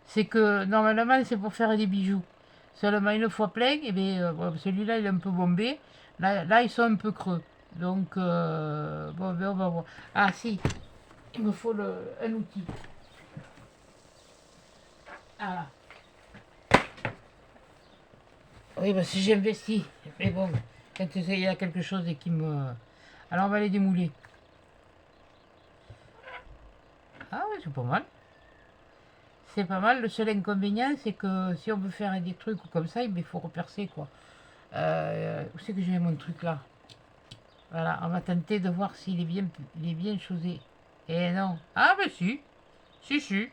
C'est que normalement, c'est pour faire des bijoux. Seulement, une fois plein, et bien, bon, celui-là, il est un peu bombé. Là, ils sont un peu creux. Donc, bon, ben, on va voir. Ah, si, il me faut un outil. Ah là. Oui, parce que j'ai investi. Mais bon, quand il y a quelque chose et qui me... Alors, on va les démouler. Ah oui, c'est pas mal. C'est pas mal. Le seul inconvénient, c'est que si on veut faire des trucs comme ça, il faut repercer, quoi. Où c'est que j'ai mon truc là? Voilà, on va tenter de voir s'il est bien chosé. Et non. Ah, ben si. Si, si.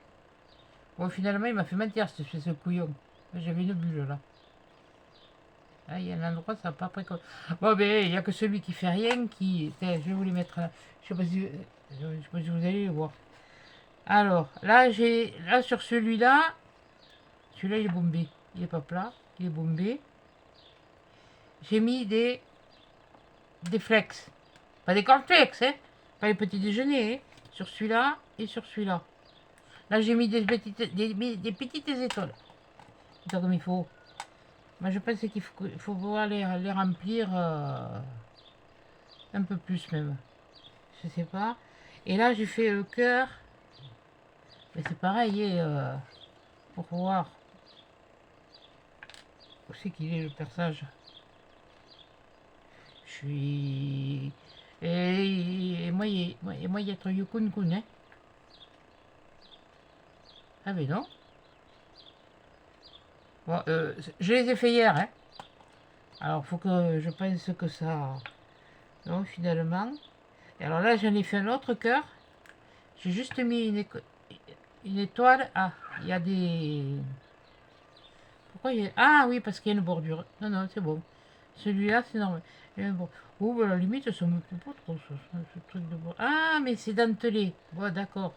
Bon, finalement, il m'a fait mentir, ce couillon. J'avais une bulle là. Ah, il y a un endroit, ça n'a pas pris. Bon, ben, il n'y a que celui qui fait rien qui. Tiens, je vais vous les mettre là. Je sais pas si, je sais pas si vous allez les voir. Alors, là, là, sur celui-là, celui-là, il est bombé. Il est pas plat, il est bombé. J'ai mis des flex. Pas des cornflakes, hein. Pas les petits déjeuners, hein. Sur celui-là et sur celui-là. Là, j'ai mis des petites étoiles. C'est comme il faut. Moi, je pense qu'il faut pouvoir les remplir un peu plus même. Je sais pas. Et là, j'ai fait le cœur. Mais c'est pareil, pour voir où c'est qu'il est le perçage. Je suis... Et moi, il y a trop Yukun Kun, hein. Ah, mais non. Bon, je les ai fait hier, hein. Alors, faut que je pense que ça... Non, finalement. Et alors là, j'en ai fait un autre cœur. J'ai juste mis une étoile. Ah, il y a des... Pourquoi il y a... Ah oui, parce qu'il y a une bordure. Non, non, c'est bon. Celui-là, c'est normal. Bon. Oh, bah, à la limite, ça me plaît pas trop, ce truc de bordure. Ah, mais c'est dentelé. Bon, d'accord.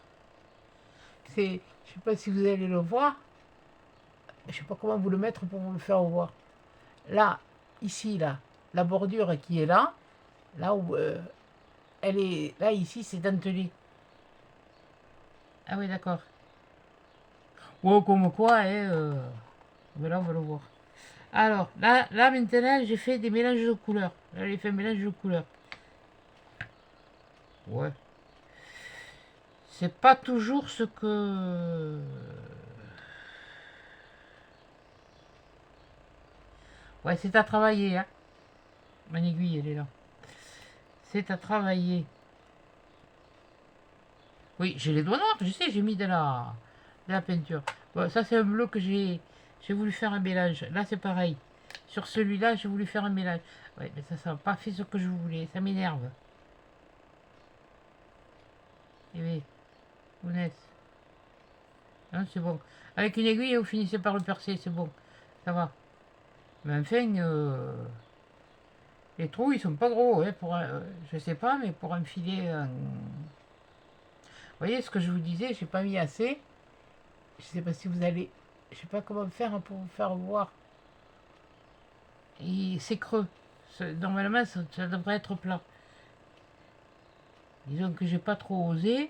C'est... Je sais pas si vous allez le voir. Je sais pas comment vous le mettre pour vous le faire voir. Là, ici, là, la bordure qui est là, là où elle est, là, ici, c'est dentelé. Ah oui, d'accord. Ou comme quoi, hein, voilà, on va le voir. Alors, là maintenant, j'ai fait des mélanges de couleurs. Là, j'ai fait un mélange de couleurs. Ouais. C'est pas toujours ce que... Ouais, c'est à travailler, hein. Mon aiguille, elle est là. C'est à travailler. Oui, j'ai les doigts noirs, je sais, j'ai mis de la peinture. Bon, ça, c'est un bleu que j'ai voulu faire un mélange. Là, c'est pareil. Sur celui-là, j'ai voulu faire un mélange. Ouais, mais ça n'a pas fait ce que je voulais. Ça m'énerve. Eh oui, Ounès. Non, c'est bon. Avec une aiguille, vous finissez par le percer, c'est bon. Ça va. Mais enfin, les trous, ils sont pas gros. Hein, je sais pas, mais pour enfiler un... Vous voyez ce que je vous disais, j'ai pas mis assez. Je sais pas si vous allez... Je sais pas comment faire pour vous faire voir. Et c'est creux. Normalement, ça devrait être plat. Disons que j'ai pas trop osé.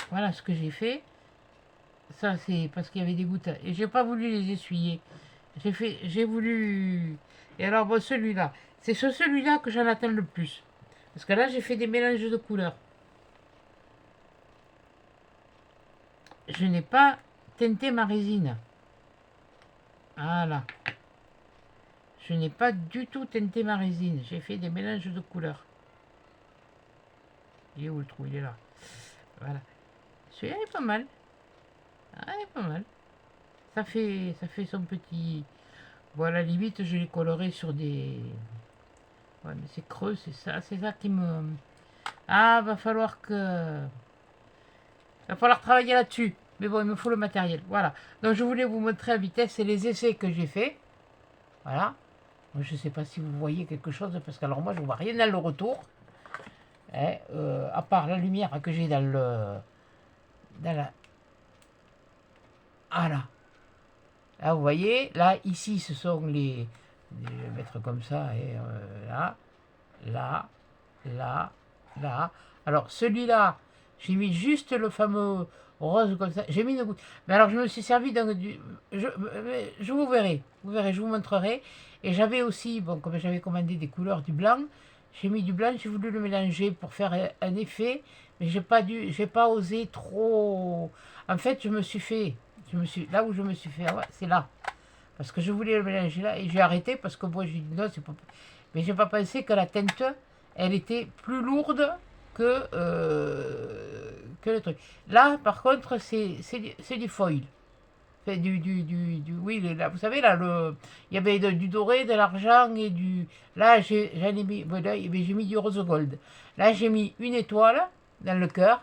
Voilà ce que j'ai fait. Ça, c'est parce qu'il y avait des gouttes. Et j'ai pas voulu les essuyer. J'ai voulu... Et alors, bon, celui-là. C'est sur celui-là que j'en attends le plus. Parce que là, j'ai fait des mélanges de couleurs. Je n'ai pas teinté ma résine. Voilà. Je n'ai pas du tout teinté ma résine. J'ai fait des mélanges de couleurs. Il est où le trou? Il est là. Voilà. Celui-là est pas mal. Ah, il est pas mal. Ça fait son petit... Voilà, limite, je l'ai coloré sur des... Ouais, mais c'est creux, c'est ça qui me... Ah, va falloir travailler là-dessus. Mais bon, il me faut le matériel. Voilà. Donc, je voulais vous montrer à vitesse et les essais que j'ai fait. Voilà. Moi, je ne sais pas si vous voyez quelque chose, parce que alors moi, je ne vois rien dans le retour. Hein, à part la lumière que j'ai dans le... Dans la... Ah là. Là, vous voyez, là, ici, ce sont les... Je vais mettre comme ça, et là, là, là, là. Alors, celui-là, j'ai mis juste le fameux rose comme ça. J'ai mis une goutte. Mais alors, je me suis servi d'un... Je vous verrez, je vous montrerai. Et j'avais aussi, bon, comme j'avais commandé des couleurs du blanc, j'ai mis du blanc, j'ai voulu le mélanger pour faire un effet, mais j'ai pas osé trop... En fait, là où je me suis fait, ouais, c'est là. Parce que je voulais le mélanger là, et j'ai arrêté parce que moi, j'ai dit non, c'est pas... Mais j'ai pas pensé que la teinte, elle était plus lourde que le truc. Là, par contre, c'est du foil. C'est oui, là, vous savez, là, il y avait du doré, de l'argent et du... Là, j'en ai mis, voilà, j'ai mis du rose gold. Là, j'ai mis une étoile dans le cœur.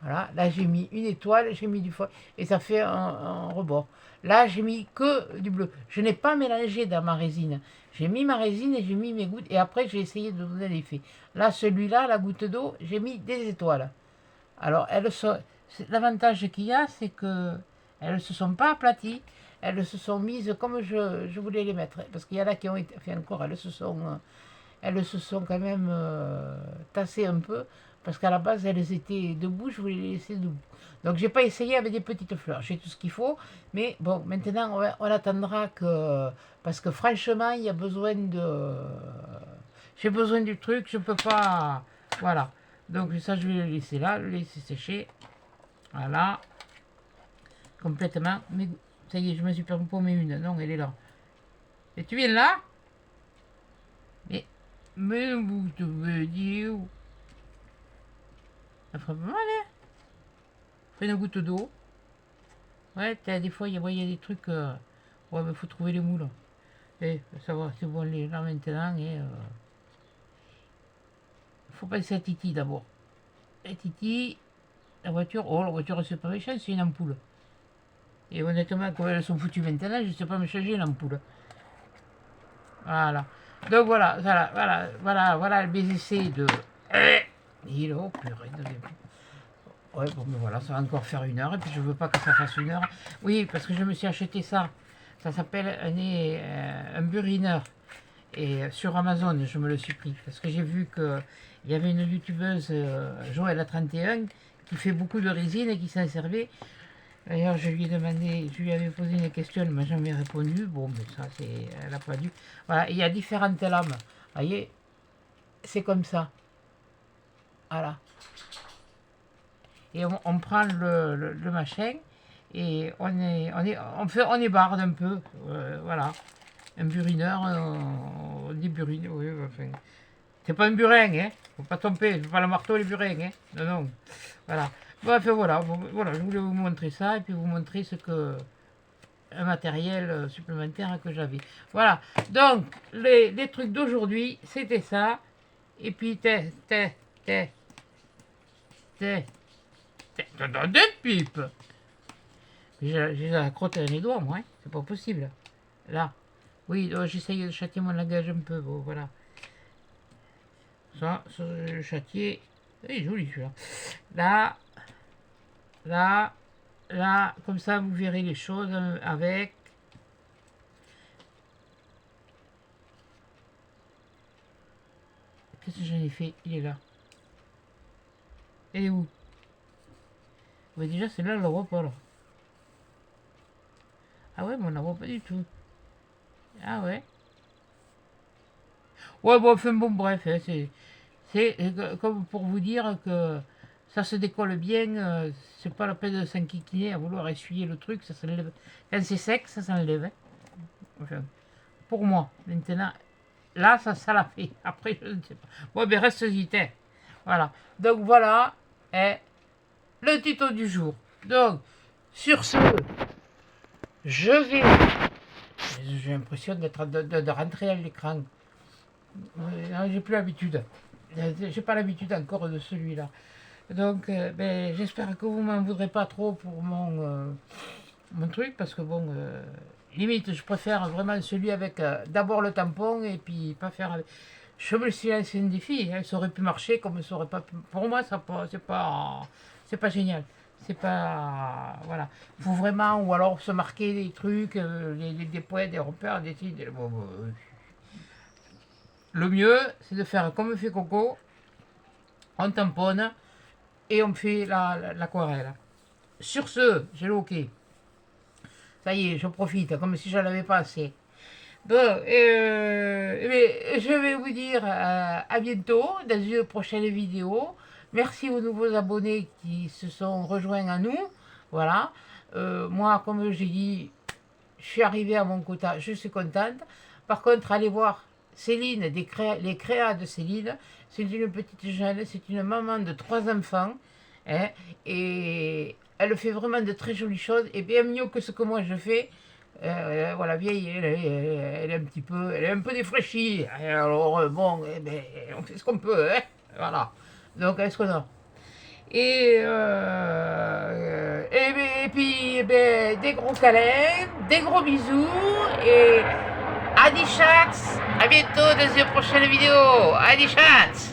Voilà, là, j'ai mis une étoile, j'ai mis du foil, et ça fait un rebord. Là, j'ai mis que du bleu. Je n'ai pas mélangé dans ma résine. J'ai mis ma résine et j'ai mis mes gouttes, et après, j'ai essayé de donner l'effet. Là, celui-là, la goutte d'eau, j'ai mis des étoiles. Alors, l'avantage qu'il y a, c'est que elles ne se sont pas aplaties, elles se sont mises comme je voulais les mettre. Parce qu'il y en a qui ont été, enfin encore, elles se sont quand même tassées un peu. Parce qu'à la base, elles étaient debout, je voulais les laisser debout. Donc, j'ai pas essayé avec des petites fleurs. J'ai tout ce qu'il faut. Mais bon, maintenant, on attendra que... Parce que franchement, il y a besoin de... J'ai besoin du truc, je peux pas... Voilà. Donc ça, je vais le laisser là, le laisser sécher. Voilà. Complètement. Mais ça y est, je me suis paumé une. Non, elle est là. Et tu viens là? Mais vous te veux dire où? Ça ferait pas mal, hein? Fais une goutte d'eau. Ouais, des fois, il y a des trucs... Ouais, mais faut trouver les moules. Et ça va, c'est bon, là maintenant. Et faut penser à Titi d'abord. Et Titi, la voiture... Oh, la voiture, c'est pas méchant, c'est une ampoule. Et honnêtement, comme elles sont foutues maintenant, je ne sais pas me changer l'ampoule. Voilà. Donc voilà mes essais de... Il est oh purée, ouais, bon, mais voilà, ça va encore faire 1 heure, et puis je veux pas que ça fasse 1 heure. Oui, parce que je me suis acheté ça. Ça s'appelle un burineur. Et sur Amazon, je me le suis pris. Parce que j'ai vu qu'il y avait une youtubeuse, Joël31, qui fait beaucoup de résine et qui s'en servait. D'ailleurs, je lui ai demandé, je lui avais posé une question, elle m'a jamais répondu. Bon, mais ça, elle n'a pas dû. Voilà, il y a différentes lames. Vous voyez, c'est comme ça. Voilà. Et on prend le machin et on ébarde un peu. Voilà. Un burineur, on dit burine, oui, enfin. C'est pas un burin, hein. Faut pas tromper, c'est pas le marteau, les burins, hein. Non, non. Voilà. Bref, voilà, voilà, je voulais vous montrer ça et puis vous montrer un matériel supplémentaire que j'avais. Voilà, donc les trucs d'aujourd'hui, c'était ça. Et puis, t'as donne des pipes. J'ai la crotte dans les doigts, moi, hein. C'est pas possible. Là, oui, j'essaye de châtier mon langage un peu, bon, voilà. Ça, le châtier, il est joli celui-là. Là, là, là, comme ça, vous verrez les choses avec. Qu'est-ce que j'en ai fait? Il est là. Elle est où? Ouais, déjà, c'est là, on la voit pas, là. Ah ouais, mais on la voit pas du tout. Ah ouais. Ouais, bon, enfin, bon, bref, hein, c'est comme pour vous dire que ça se décolle bien, c'est pas la peine de s'enquiquiner à vouloir essuyer le truc, ça s'enlève. Quand c'est sec, ça s'enlève. Hein. Enfin, pour moi, maintenant, là, ça l'a fait. Après, je ne sais pas. Bon, ben, reste vite, hein. Voilà. Donc, voilà, hein, le tuto du jour. Donc, sur ce, je vais. J'ai l'impression de rentrer à l'écran. J'ai plus l'habitude. J'ai pas l'habitude encore de celui-là. Donc, ben, j'espère que vous m'en voudrez pas trop pour mon truc, parce que bon, limite, je préfère vraiment celui avec d'abord le tampon et puis pas faire. Je me suis lancé un défi. Hein, ça aurait pu marcher comme ça aurait pas pu. Pour moi, ça c'est pas génial. C'est pas. Voilà. Faut vraiment, ou alors se marquer des trucs, des points, des repères, des signes. Le mieux, c'est de faire comme fait Coco, on tamponne et on fait l'aquarelle. Sur ce, j'ai le OK. Ça y est, je profite, comme si je n'en avais pas assez. Bon, je vais vous dire à bientôt dans une prochaine vidéo. Merci aux nouveaux abonnés qui se sont rejoints à nous. Voilà. Moi, comme j'ai dit, je suis arrivée à mon quota, je suis contente. Par contre, allez voir Céline, les créas de Céline. C'est une petite jeune, c'est une maman de 3 enfants. Hein, et elle fait vraiment de très jolies choses, et bien mieux que ce que moi je fais. Voilà, vieille, elle est un peu défraîchie. Alors, bon, eh ben, on fait ce qu'on peut. Hein, voilà. Donc, est-ce qu'on a? Et puis, eh ben, des gros câlins, des gros bisous, et Adi Chats, à bientôt dans une prochaine vidéo. Adi Chats.